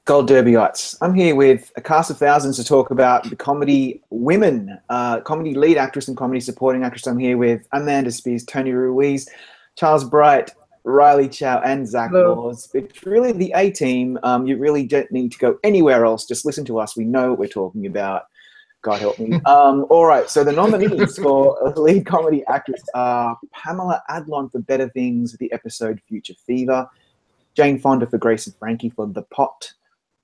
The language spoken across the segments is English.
Gold Derbyites. I'm here with a cast of thousands to talk about the comedy women, comedy lead actress and comedy supporting actress. I'm here with Amanda Spears, Tony Ruiz, Charles Bright, Riley Chow, and Zach Laws. It's really the A-team. You really don't need to go anywhere else. Just listen to us. We know what we're talking about. God help me. All right, so the nominees for lead comedy actress are Pamela Adlon for Better Things, the episode Future Fever, Jane Fonda for Grace and Frankie for The Pot,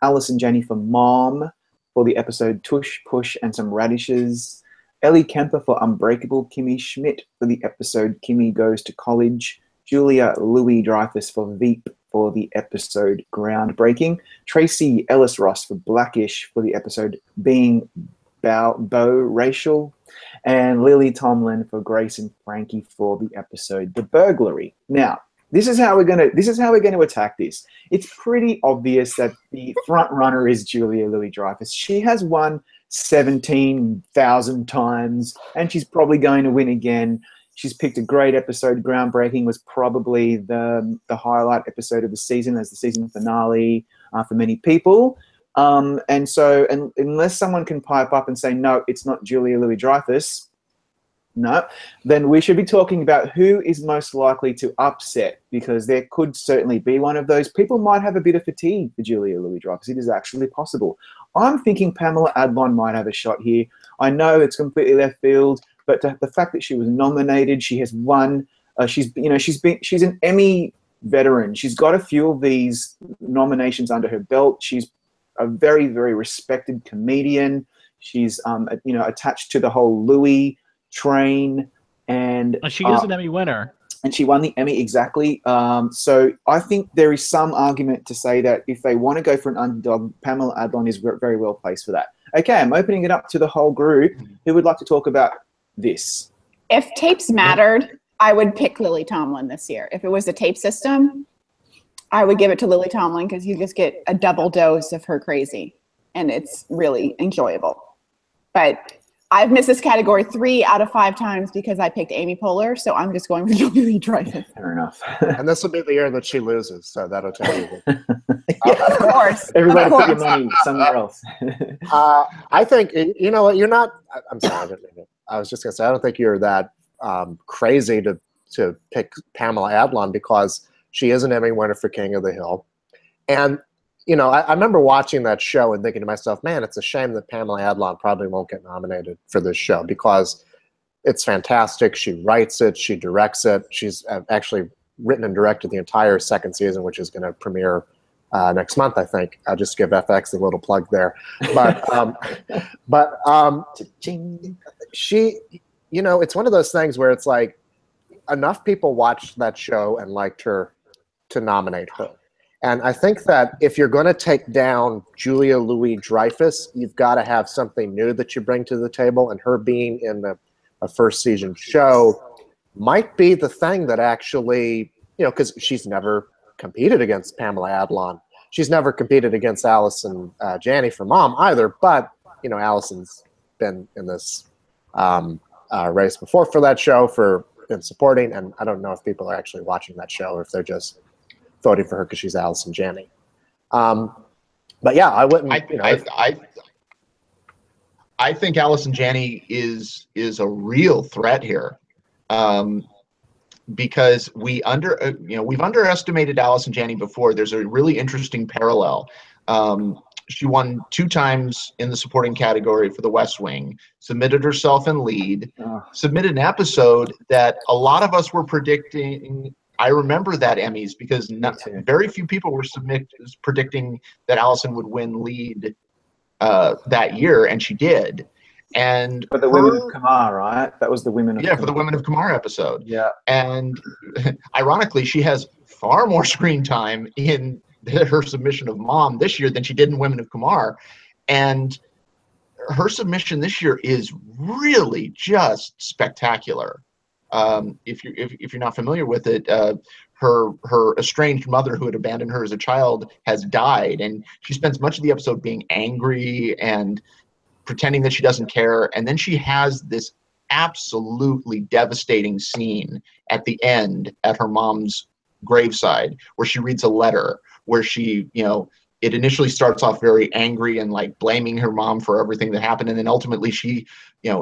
Allison Janney for Mom for the episode Tush, Push, and Some Radishes, Ellie Kemper for Unbreakable, Kimmy Schmidt for the episode Kimmy Goes to College, Julia Louis-Dreyfus for Veep for the episode Groundbreaking, Tracy Ellis-Ross for Blackish for the episode Being Racial, and Lily Tomlin for Grace and Frankie for the episode The Burglary. Now, this is how we're gonna attack this. It's pretty obvious that the front runner is Julia Louis-Dreyfus. She has won 17,000 times, and she's probably going to win again. She's picked a great episode. Groundbreaking was probably the highlight episode of the season as the season finale for many people. And unless someone can pipe up and say, no, it's not Julia Louis-Dreyfus, no, then we should be talking about who is most likely to upset, because there could certainly be one of those. People might have a bit of fatigue for Julia Louis-Dreyfus. It is actually possible. I'm thinking Pamela Adlon might have a shot here. I know it's completely left field, but the fact that she was nominated, she has won. She's an Emmy veteran. She's got a few of these nominations under her belt. She's a very, very respected comedian. She's attached to the whole Louis train, and she is an Emmy winner, and she won the Emmy. Exactly. So I think there is some argument to say that if they want to go for an underdog, Pamela Adlon is very well placed for that. Okay, I'm opening it up to the whole group. Who would like to talk about this? If tapes mattered, I would pick Lily Tomlin this year. If it was a tape system, I would give it to Lily Tomlin, because you just get a double dose of her crazy, and it's really enjoyable. But I've missed this category 3 out of 5 times because I picked Amy Poehler, so I'm just going with Julia Louis-Dreyfus. Fair enough. And this will be the year that she loses, so that'll tell you. Of course. Everybody put your money somewhere else. I think, you know what, you're not, I'm sorry, I didn't mean it. I was just going to say, I don't think you're that crazy to pick Pamela Adlon, because she is an Emmy winner for King of the Hill. And you know, I remember watching that show and thinking to myself, man, it's a shame that Pamela Adlon probably won't get nominated for this show, because it's fantastic. She writes it. She directs it. She's actually written and directed the entire second season, which is going to premiere next month, I think. I'll just give FX a little plug there. But, she, you know, it's one of those things where it's like enough people watched that show and liked her to nominate her. And I think that if you're going to take down Julia Louis-Dreyfus, you've got to have something new that you bring to the table. And her being in a first season show might be the thing that actually, you know, because she's never competed against Pamela Adlon. She's never competed against Allison Janney for Mom either. But, you know, Allison's been in this race before for that show, in supporting. And I don't know if people are actually watching that show or if they're just voting for her because she's Allison Janney. But yeah, I wouldn't. I think Allison Janney is a real threat here, because we've underestimated Allison Janney before. There's a really interesting parallel. She won 2 times in the supporting category for The West Wing, submitted herself in lead, submitted an episode that a lot of us were predicting. I remember that Emmys, because very few people were predicting that Allison would win lead that year, and she did. And for the Women of Kamar, right? That was the Women of Kamar. For the Women of Kamar episode. Yeah. And ironically, she has far more screen time in her submission of Mom this year than she did in Women of Kamar. And her submission this year is really just spectacular. If you're not familiar with it, her estranged mother, who had abandoned her as a child, has died, and she spends much of the episode being angry and pretending that she doesn't care. And then she has this absolutely devastating scene at the end at her mom's graveside, where she reads a letter where she, it initially starts off very angry and like blaming her mom for everything that happened. And then ultimately she,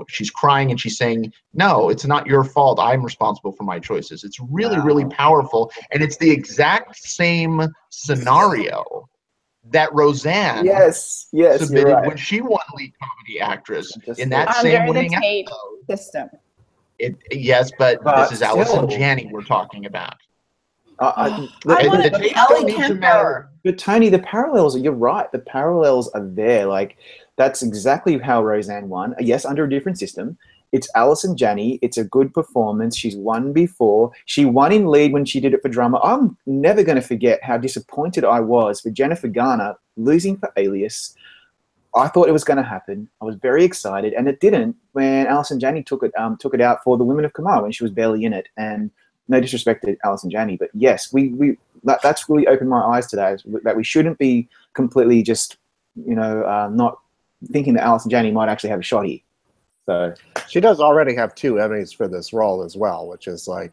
she's crying and she's saying, no, it's not your fault. I'm responsible for my choices. It's really, really powerful. And it's the exact same scenario that Roseanne submitted when she won lead comedy actress in that same winning episode. System. Yes, but this is Allison Janney we're talking about. I want to be Ellie Kemper. But Tony, the parallels, you're right. The parallels are there. Like, that's exactly how Roseanne won. Yes, under a different system. It's Allison Janney. It's a good performance. She's won before. She won in lead when she did it for drama. I'm never going to forget how disappointed I was for Jennifer Garner losing for Alias. I thought it was going to happen. I was very excited, and it didn't when Allison Janney took it out for the Women of Kamar when she was barely in it. And no disrespect to Allison Janney, but yes, that's really opened my eyes today, that we shouldn't be completely just, not thinking that Allison Janney might actually have a shot here. So she does already have 2 Emmys for this role as well, which is like,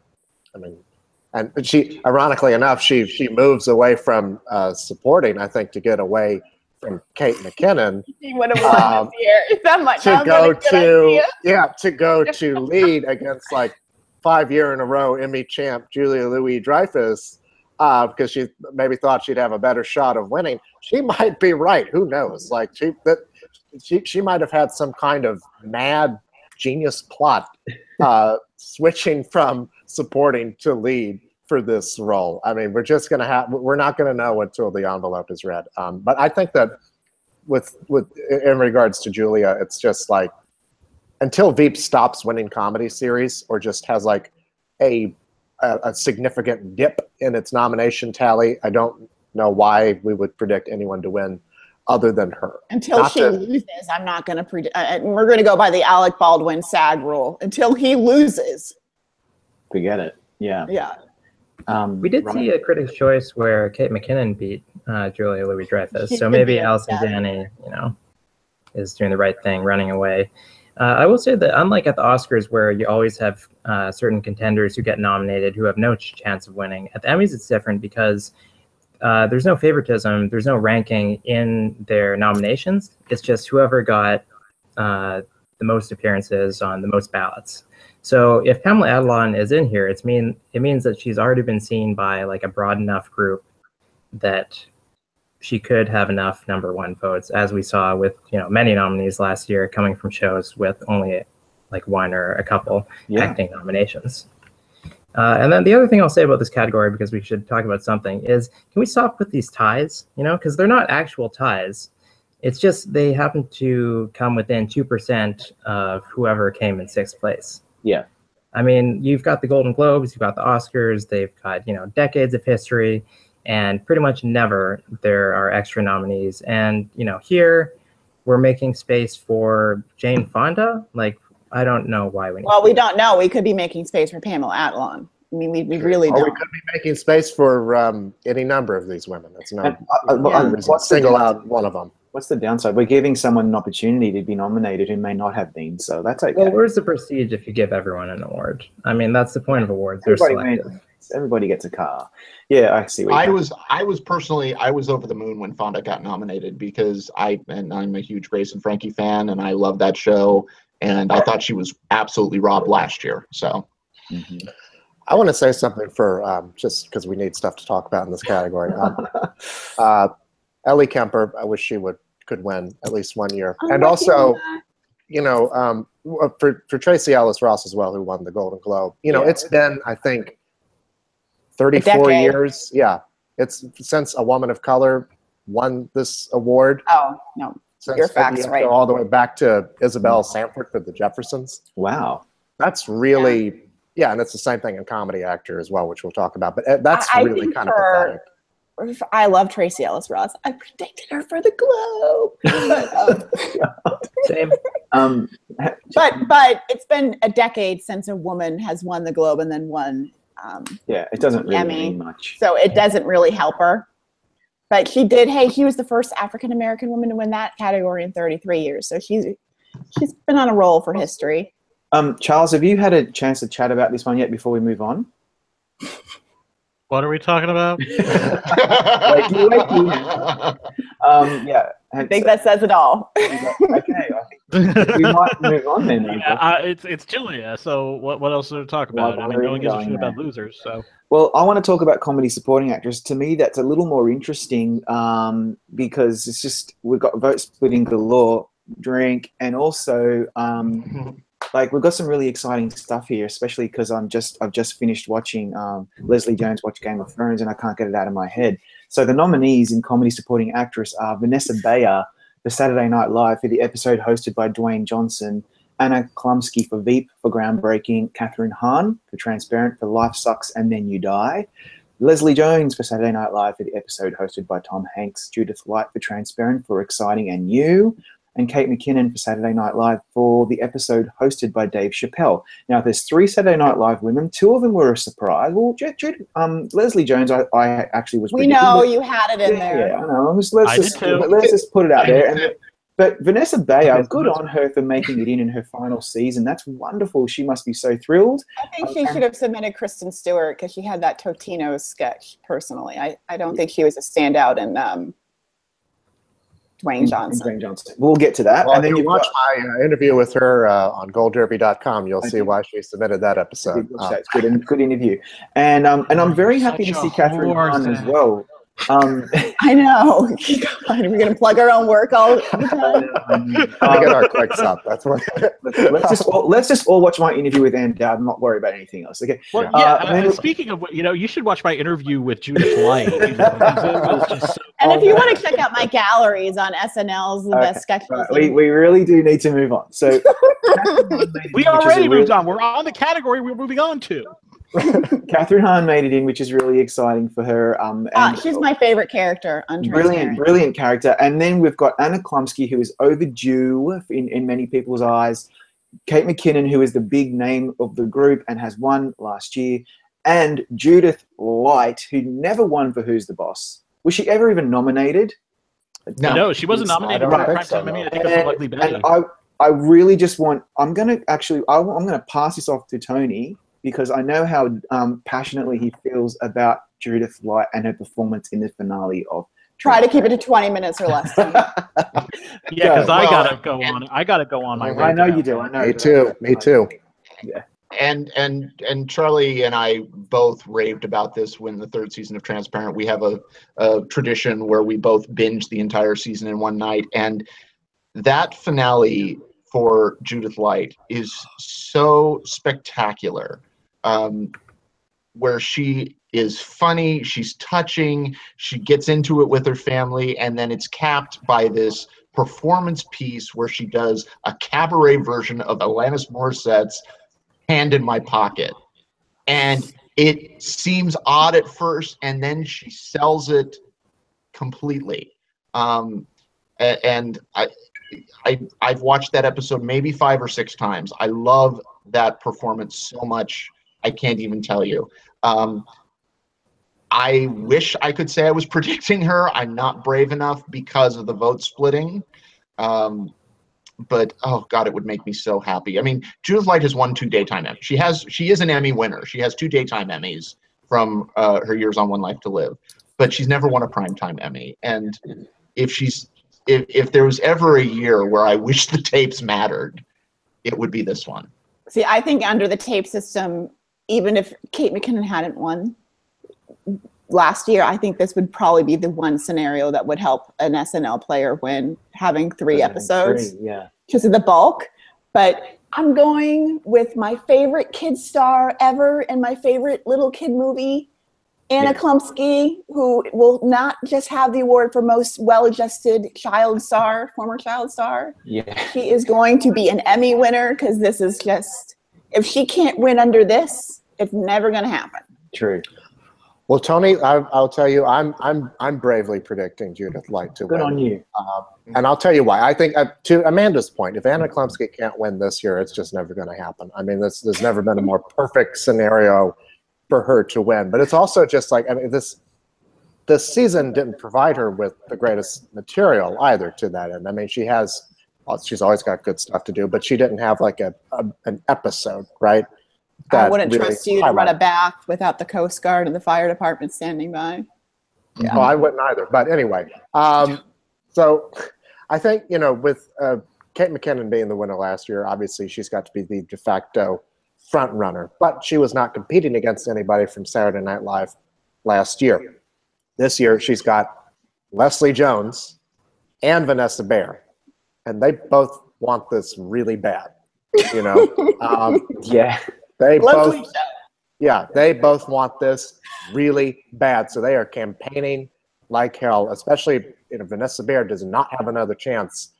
and she, ironically enough, she moves away from supporting, I think, to get away from Kate McKinnon. She would have won this year. That might to go to lead against like 5 year in a row Emmy champ Julia Louis-Dreyfus, because she maybe thought she'd have a better shot of winning. She might be right. Who knows? Like she might have had some kind of mad genius plot switching from supporting to lead for this role. I mean, we're not gonna know until the envelope is read. But I think that with in regards to Julia, it's just like, until Veep stops winning comedy series or just has like a significant dip in its nomination tally, I don't know why we would predict anyone to win other than her. Until she loses, I'm not going to predict. We're going to go by the Alec Baldwin SAG rule. Until he loses. Forget it. Yeah. Yeah. We did see a Critics' Choice where Kate McKinnon beat Julia Louis-Dreyfus. So maybe Allison Janney, is doing the right thing, running away. I will say that unlike at the Oscars, where you always have certain contenders who get nominated who have no chance of winning, at the Emmys it's different because there's no favoritism, there's no ranking in their nominations. It's just whoever got the most appearances on the most ballots. So if Pamela Adlon is in here, it means that she's already been seen by like a broad enough group that she could have enough #1 votes, as we saw with many nominees last year coming from shows with only like 1 or a couple acting nominations. And then the other thing I'll say about this category, because we should talk about something, is can we stop with these ties? Because they're not actual ties. It's just they happen to come within 2% of whoever came in 6th place. Yeah. I mean, you've got the Golden Globes, you've got the Oscars, they've got decades of history. And pretty much never there are extra nominees. And, here we're making space for Jane Fonda. Like, I don't know why we need we don't know. We could be making space for Pamela Adlon. I mean, we really don't. Or we could be making space for any number of these women. That's not let's single out one of them. What's the downside? We're giving someone an opportunity to be nominated who may not have been, so that's okay. Well, where's the prestige if you give everyone an award? I mean, that's the point of awards. They're selective. Everybody gets a car. Yeah, I see. I was over the moon when Fonda got nominated because I'm a huge Grace and Frankie fan, and I love that show, and I thought she was absolutely robbed last year. So, I want to say something for just because we need stuff to talk about in this category. Ellie Kemper, I wish she could win at least 1 year, and also, for Tracy Ellis Ross as well, who won the Golden Globe. It's been, I think, 34 years. Yeah. It's since a woman of color won this award. Oh, no. Your facts right. All the way back to Isabel Sanford for the Jeffersons. Wow. That's really, and it's the same thing in Comedy Actor as well, which we'll talk about. But that's really kind of pathetic. I love Tracy Ellis Ross. I predicted her for the Globe. Same. But it's been a decade since a woman has won the Globe and then won it doesn't really Emmy, mean much. So it doesn't really help her. But she did. Hey, he was the first African American woman to win that category in 33 years. So she's been on a roll for history. Charles, have you had a chance to chat about this one yet before we move on? What are we talking about? Yeah. I think that says it all. Okay, I think we might move on then. Yeah, it's Julia. So what else to talk about? I mean, no one gives a shit about losers. So. Well, I want to talk about comedy supporting actress. To me, that's a little more interesting because it's just we've got vote splitting galore, drink, and also like we've got some really exciting stuff here, especially because I've just finished watching Leslie Jones watch Game of Thrones, and I can't get it out of my head. So the nominees in comedy supporting actress are Vanessa Bayer for Saturday Night Live for the episode hosted by Dwayne Johnson, Anna Chlumsky for Veep for Groundbreaking, Catherine Hahn for Transparent for Life Sucks and Then You Die, Leslie Jones for Saturday Night Live for the episode hosted by Tom Hanks, Judith Light for Transparent for Exciting and New, and Kate McKinnon for Saturday Night Live for the episode hosted by Dave Chappelle. Now, there's 3 Saturday Night Live women. 2 of them were a surprise. Well, Leslie Jones, I actually was. We know you had it in there. Yeah, I know. Let's just put it out there. But Vanessa Bayer, good on her for making it in her final season. That's wonderful. She must be so thrilled. I think she should have submitted Kristen Stewart because she had that Totino's sketch. Personally, I don't think she was a standout in. Dwayne Johnson. We'll get to that. Well, and then you watch my interview with her on GoldDerby.com. You'll see why she submitted that episode. It's good interview, and I'm very happy to see Catherine Hahn as well. I know. God, we're gonna plug our own work all the time. We get our clicks up. That's what. let's just all watch my interview with Ann Dowd and not worry about anything else. Okay. Well, yeah. Speaking of, you should watch my interview with Judith Light. And if you want to check out my galleries on SNL's The Best Sketches, we really do need to move on. So we already moved on. We're on the category we're moving on to. Catherine Hahn made it in, which is really exciting for her. She's my favorite character. Brilliant character. And then we've got Anna Chlumsky, who is overdue in many people's eyes. Kate McKinnon, who is the big name of the group and has won last year. And Judith Light, who never won for Who's the Boss. Was she ever even nominated? No, she wasn't nominated for Primetime Emmy. I think it's Ugly Betty. And I really just want. I'm gonna pass this off to Tony, because I know how passionately he feels about Judith Light and her performance in the finale of. Try to keep it to 20 minutes or less. Yeah, because I gotta go on. I gotta go on my. I know you do. I know. Me too. Yeah. And Charlie and I both raved about this when the 3rd season of Transparent. We have a tradition where we both binge the entire season in one night, and that finale for Judith Light is so spectacular. Where she is funny, she's touching, she gets into it with her family, and then it's capped by this performance piece where she does a cabaret version of Alanis Morissette's Hand in My Pocket. And it seems odd at first, and then she sells it completely. And I've watched that episode maybe 5 or 6 times. I love that performance so much. I can't even tell you. I wish I could say I was predicting her. I'm not brave enough because of the vote splitting. But oh God, it would make me so happy. I mean, Judith Light has won 2 daytime Emmys. She is an Emmy winner. She has 2 daytime Emmys from her years on One Life to Live, but she's never won a primetime Emmy. And if there was ever a year where I wish the tapes mattered, it would be this one. See, I think under the tape system, even if Kate McKinnon hadn't won last year, I think this would probably be the one scenario that would help an SNL player win, having 3 episodes. Yeah. Because of the bulk. But I'm going with my favorite kid star ever and my favorite little kid movie, Anna Chlumsky, who will not just have the award for most well-adjusted child star, former child star. Yeah. She is going to be an Emmy winner, because this is just, if she can't win under this, it's never going to happen. True. Well, Tony, I'll tell you, I'm bravely predicting Judith Light to win. Good on you. And I'll tell you why. I think, to Amanda's point, if Anna Chlumsky can't win this year, it's just never going to happen. I mean, there's never been a more perfect scenario for her to win. But it's also just like, I mean, this season didn't provide her with the greatest material either to that end. I mean, she's always got good stuff to do, but she didn't have like an episode, right? I wouldn't trust you to run a bath without the Coast Guard and the fire department standing by. Yeah. Oh, I wouldn't either. But anyway, so I think, you know, with Kate McKinnon being the winner last year, obviously she's got to be the de facto front runner. But she was not competing against anybody from Saturday Night Live last year. This year she's got Leslie Jones and Vanessa Bayer. And they both want this really bad, you know? Yeah. They both, they both want this really bad. So they are campaigning like hell, especially, you know, Vanessa Bayer does not have another chance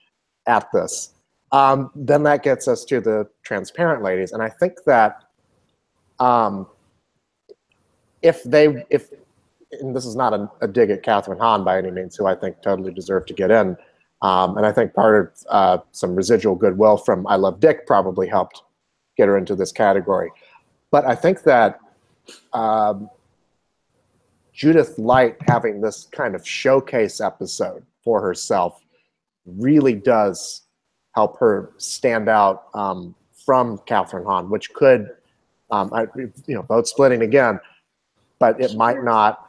at this. Then that gets us to the transparent ladies. And I think that if and this is not a dig at Catherine Hahn by any means, who I think totally deserved to get in. And I think part of some residual goodwill from I Love Dick probably helped get her into this category. But I think that Judith Light having this kind of showcase episode for herself really does help her stand out from Catherine Hahn, which could, vote splitting again, but it might not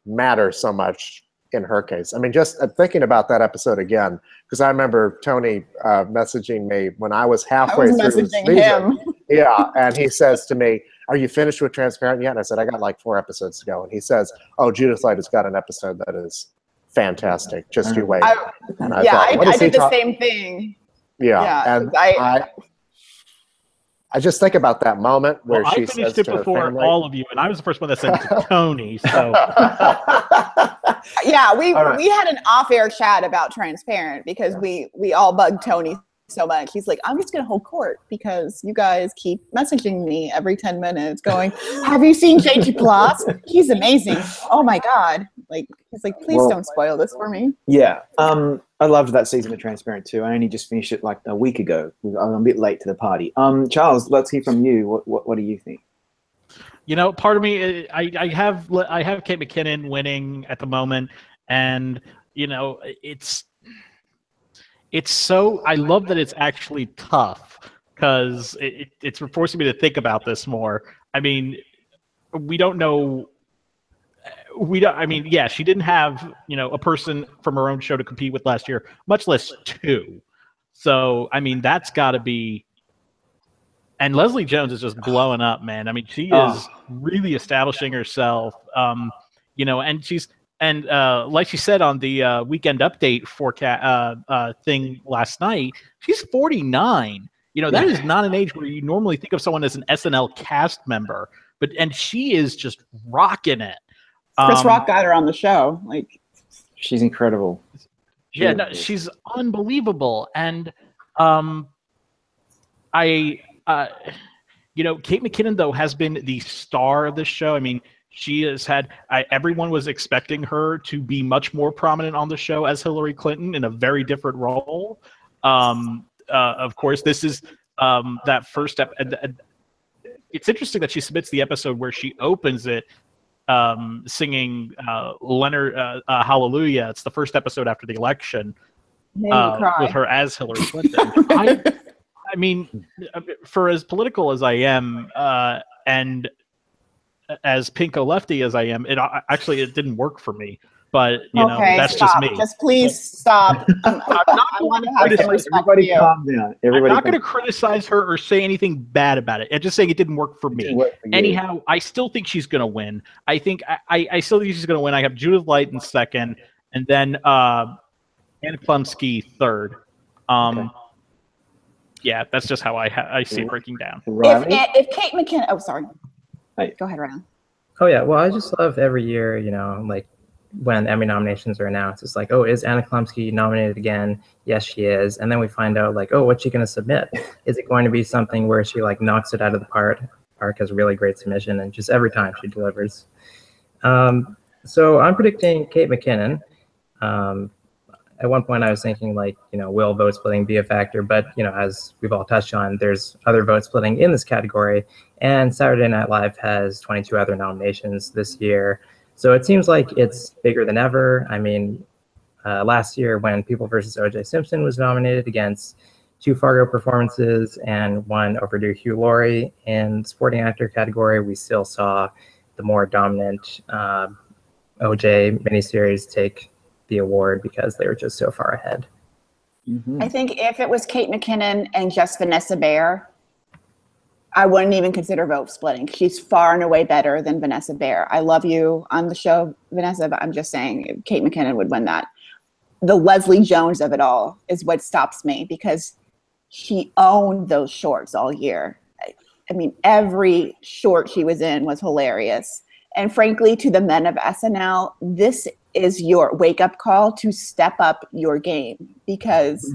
matter so much in her case. I mean, just thinking about that episode again, because I remember Tony messaging me when I was halfway through the season. Yeah, and he says to me, "Are you finished with Transparent yet?" And I said, "I got like 4 episodes to go." And he says, "Oh, Judith Light has got an episode that is fantastic. Just you wait." I did the same thing. Yeah, and I just think about that moment where she says to her I finished it before all of you, and I was the first one that sent it to Tony. So yeah, we had an off-air chat about Transparent because we all bugged Tony so much. He's like, "I'm just gonna hold court because you guys keep messaging me every 10 minutes going, 'Have you seen JG Plus? He's amazing. Oh my god!' Like he's like, please don't spoil this for me." Yeah, I loved that season of Transparent too. I only just finished it like a week ago. I'm a bit late to the party. Charles, let's hear from you. What do you think? You know, part of me, I have Kate McKinnon winning at the moment, and you know, it's so, I love that it's actually tough because it's forcing me to think about this more. I mean, we don't know. I mean, yeah, she didn't have, you know, a person from her own show to compete with last year, much less 2. So, I mean, that's got to be. And Leslie Jones is just blowing up, man. I mean, she is really establishing herself. You know, and she's. And like she said on the weekend update thing last night, she's 49. You know, that is not an age where you normally think of someone as an SNL cast member, and she is just rocking it. Chris Rock got her on the show. Like, she's incredible. Yeah, no, she's unbelievable. And you know, Kate McKinnon though has been the star of this show. I mean, she has had. Everyone was expecting her to be much more prominent on the show as Hillary Clinton in a very different role. Of course, this is that first step. It's interesting that she submits the episode where she opens it singing Leonard Hallelujah. It's the first episode after the election with her as Hillary Clinton. I mean, for as political as I am and as pinko lefty as I am, it didn't work for me. But you know, that's stop. just me. Just please stop. I want to have some respect for you. Calm down. I'm not going to criticize her or say anything bad about it. I'm just saying it didn't work for me. Anyhow, I still think she's going to win. I think I still think she's going to win. I have Judith Light in second, and then Anna Chlumsky third. Yeah, that's just how I see it breaking down. If Kate McKinnon, sorry. Go ahead, Ryan. Oh yeah, well, I just love every year, you know, like when Emmy nominations are announced, it's like, oh, is Anna Chlumsky nominated again? Yes, she is. And then we find out, like, oh, what's she going to submit? Is it going to be something where she like knocks it out of the park, has a really great submission, and just every time she delivers. So I'm predicting Kate McKinnon. At one point I was thinking, like, you know, will vote splitting be a factor? But, you know, as we've all touched on, there's other vote splitting in this category. And Saturday Night Live has 22 other nominations this year. So it seems like it's bigger than ever. I mean, last year when People vs. O.J. Simpson was nominated against 2 Fargo performances and 1 overdue Hugh Laurie. In supporting actor category, we still saw the more dominant OJ miniseries take the award because they were just so far ahead. I think if it was Kate McKinnon and just Vanessa Bayer, I wouldn't even consider vote splitting. She's far and away better than Vanessa Bayer. I love you on the show, Vanessa, but I'm just saying Kate McKinnon would win that. The Leslie Jones of it all is what stops me because she owned those shorts all year. I mean, every short she was in was hilarious. And frankly, to the men of SNL, this is your wake-up call to step up your game because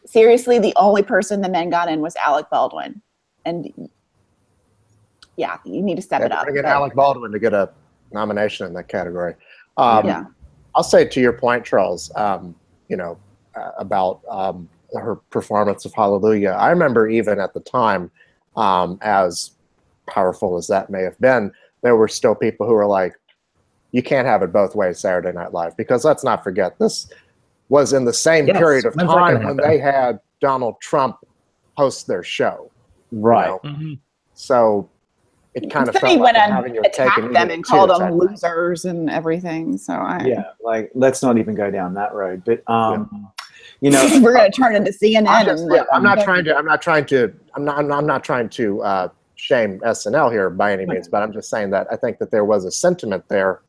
seriously, the only person the men got in was Alec Baldwin. And yeah, you need to step it up. To get Alec Baldwin to get a nomination in that category. I'll say to your point, Charles, about her performance of Hallelujah. I remember even at the time, as powerful as that may have been, there were still people who were like, you can't have it both ways, Saturday Night Live, because let's not forget, this was in the same period of time when they had Donald Trump host their show. Right. So it kind of felt he like went having your attacked cake and them eat it and too, called them technically. losers and everything. So like let's not even go down that road. But we're gonna turn into CNN. I'm not trying to shame SNL here by any means, but I'm just saying that I think that there was a sentiment there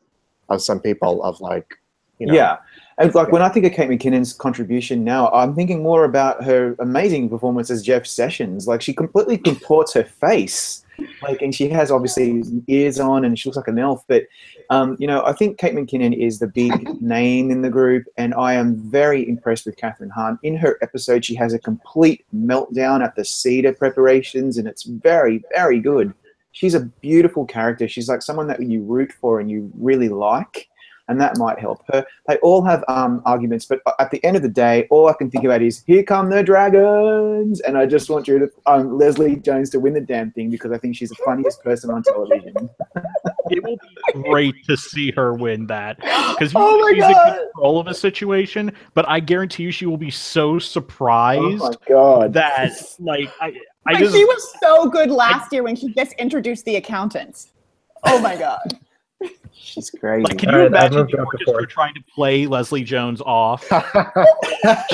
of some people of like, Yeah. And like when I think of Kate McKinnon's contribution now, I'm thinking more about her amazing performance as Jeff Sessions. Like she completely contorts her face. Like, and she has obviously ears on and she looks like an elf. But, I think Kate McKinnon is the big name in the group. And I am very impressed with Catherine Hahn. In her episode, she has a complete meltdown at the Cedar preparations. And it's very, very good. She's a beautiful character. She's like someone that you root for and you really like. And that might help her. They all have arguments, but at the end of the day, all I can think about is, here come the dragons. And I just want Leslie Jones to win the damn thing because I think she's the funniest person on television. It will be great to see her win that because she's in control of a situation, but I guarantee you she will be so surprised that, she was so good last year when she just introduced the accountants. Oh my God. She's crazy. Like, can you imagine the orchestra trying to play Leslie Jones off?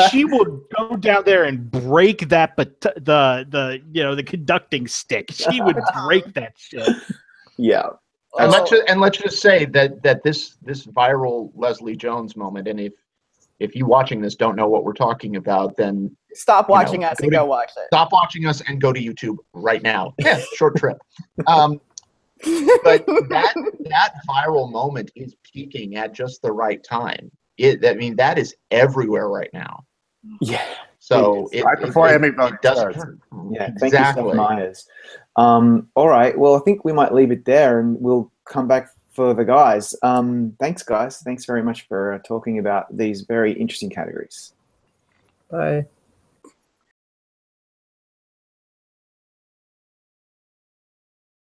She would go down there and break that, but the conducting stick. She would break that shit. Yeah. And let's just say that this viral Leslie Jones moment, and if you watching this don't know what we're talking about, then stop watching us and go watch it. Stop watching us and go to YouTube right now. Yeah, short trip. But that viral moment is peaking at just the right time. That is everywhere right now. Yeah. So right before Emmy vote does starts. Yeah, exactly. Thank you, Seth Meyers. All right. Well, I think we might leave it there, and we'll come back for the guys. Thanks, guys. Thanks very much for talking about these very interesting categories. Bye.